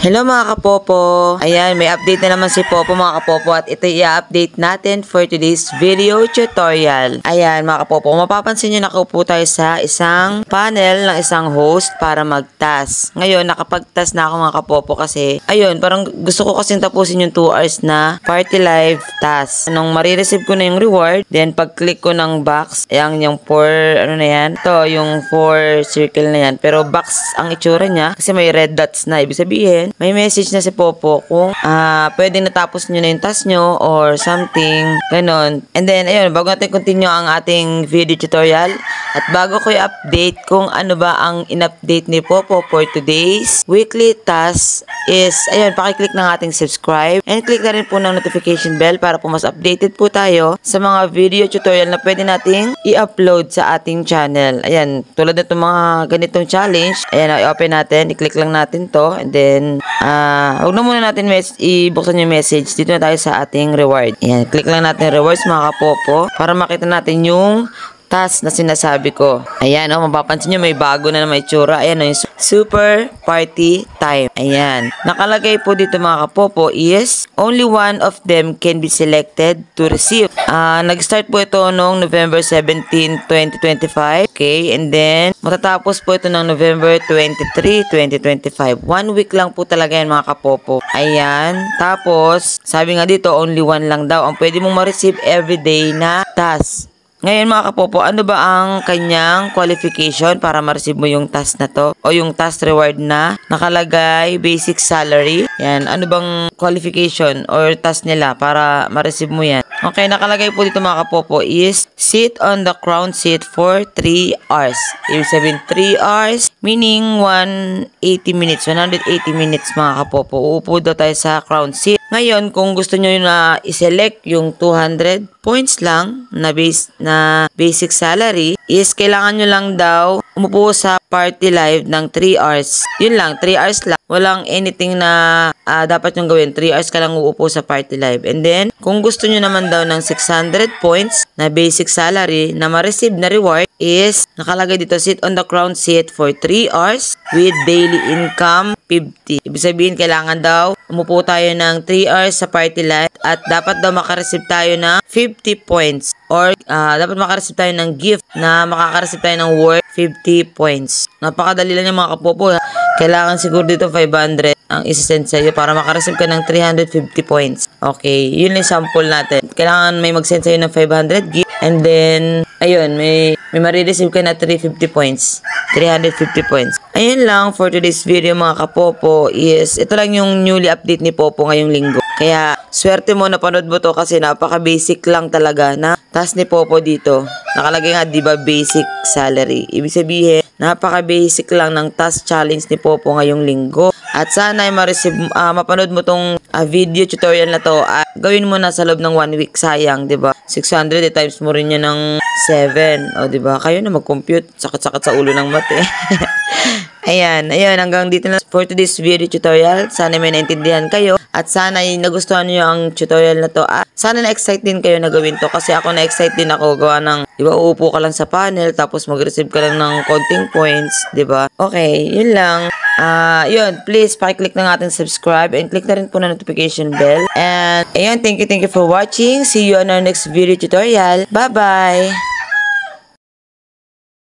Hello mga kapopo! Ayan, may update na naman si Popo mga kapopo at ito i-update natin for today's video tutorial. Ayan mga kapopo, kung mapapansin nyo nakaupo tayo sa isang panel ng isang host para mag-task. Ngayon, nakapag-task na ako mga kapopo kasi, ayun, parang gusto ko kasing tapusin yung 2 hours na party live task. Nung marireceive ko na yung reward, then pag-click ko ng box, ayan yung 4, ano na yan? Ito, yung 4 circle na yan. Pero box ang itsura niya kasi may red dots na. Ibig sabihin, may message na si Popo kung pwedeng natapos nyo na yung task nyo or something, ganon. And then, ayun, bago natin continue ang ating video tutorial at bago ko i-update kung ano ba ang in-update ni Popo for today's weekly task is, ayun, pakiclick ng ating subscribe and click na rin po ng notification bell para po mas updated po tayo sa mga video tutorial na pwede nating i-upload sa ating channel. Ayan, tulad na itong mga ganitong challenge, ayan, i-open natin, i-click lang natin to and then huwag na muna natin i-buksan yung message. Dito na tayo sa ating reward. Ayan, click lang natin rewards mga kapopo para makita natin yung task na sinasabi ko. Ayan, mapapansin nyo may bago na may itsura. Ayan, yung super party time. Ayan. Nakalagay po dito mga kapopo is only one of them can be selected to receive. Nag-start po ito noong November 17, 2025. Okay, and then matatapos po ito ng November 23, 2025. 1 week lang po talaga yan mga kapopo. Ayan. Tapos, sabi nga dito, only one lang daw ang pwede mong ma-receive everyday na task. Ngayon mga kapopo, ano ba ang kanyang qualification para ma-receive mo yung task na to? O yung task reward na nakalagay basic salary? Yan, ano bang qualification or task nila para ma-receive mo yan? Okay, nakalagay po dito mga kapopo is sit on the crown seat for 3 hours. Ibig sabihin 3 hours, meaning 180 minutes mga kapopo. Uupo daw tayo sa crown seat. Ngayon, kung gusto nyo na i-select yung 200 points lang na basic salary, is kailangan nyo lang daw umupo sa party live ng 3 hours. Yun lang, 3 hours lang. Walang anything na dapat nyong gawin. 3 hours ka lang uupo sa party live. And then, kung gusto nyo naman daw ng 600 points na basic salary na ma-receive na reward is, nakalagay dito, sit on the crown seat for 3 hours with daily income 50. Ibig sabihin, kailangan daw umupo tayo ng 3 hours sa party live at dapat daw makareceive tayo ng 50 points or dapat makareceive tayo ng gift na makakareceive tayo ng worth 50 points. Napakadali lang yung mga kapopo. Kailangan siguro dito 500 ang isasend sa iyo para makareceive ka ng 350 points. Okay, yun yung sample natin. Kailangan may mag-send sa iyo ng 500 gift and then, ayun, may marireceive ka na 350 points. 350 points. Ayun lang for today's video mga kapopo is, ito lang yung newly update ni Popo ngayong linggo. Kaya, swerte mo napanood mo to kasi napaka-basic lang talaga na task ni Popo dito. Nakalagay nga, di ba, basic salary. Ibig sabihin, napaka-basic lang ng task challenge ni Popo ngayong linggo. At sana ay mapanood mo tong video tutorial na to. Gawin mo na sa loob ng 1 week. Sayang, di ba? 600 times mo rin yan ng 7. O, di ba? Kayo na mag-compute. Sakit-sakit sa ulo ng mate. Ayan, hanggang dito na for today's video tutorial. Sana may naintindihan kayo at sana ay nagustuhan niyo ang tutorial na to. Sana na-excite din kayo na gawin to kasi ako na-excite din ako gawa ng, di ba, uupo ka lang sa panel tapos mag-receive ka lang ng konting points, di ba? Okay, yun lang. Yun, please pakiclick ng ating subscribe and click na rin po na notification bell. And ayun, thank you for watching. See you on our next video tutorial. Bye-bye!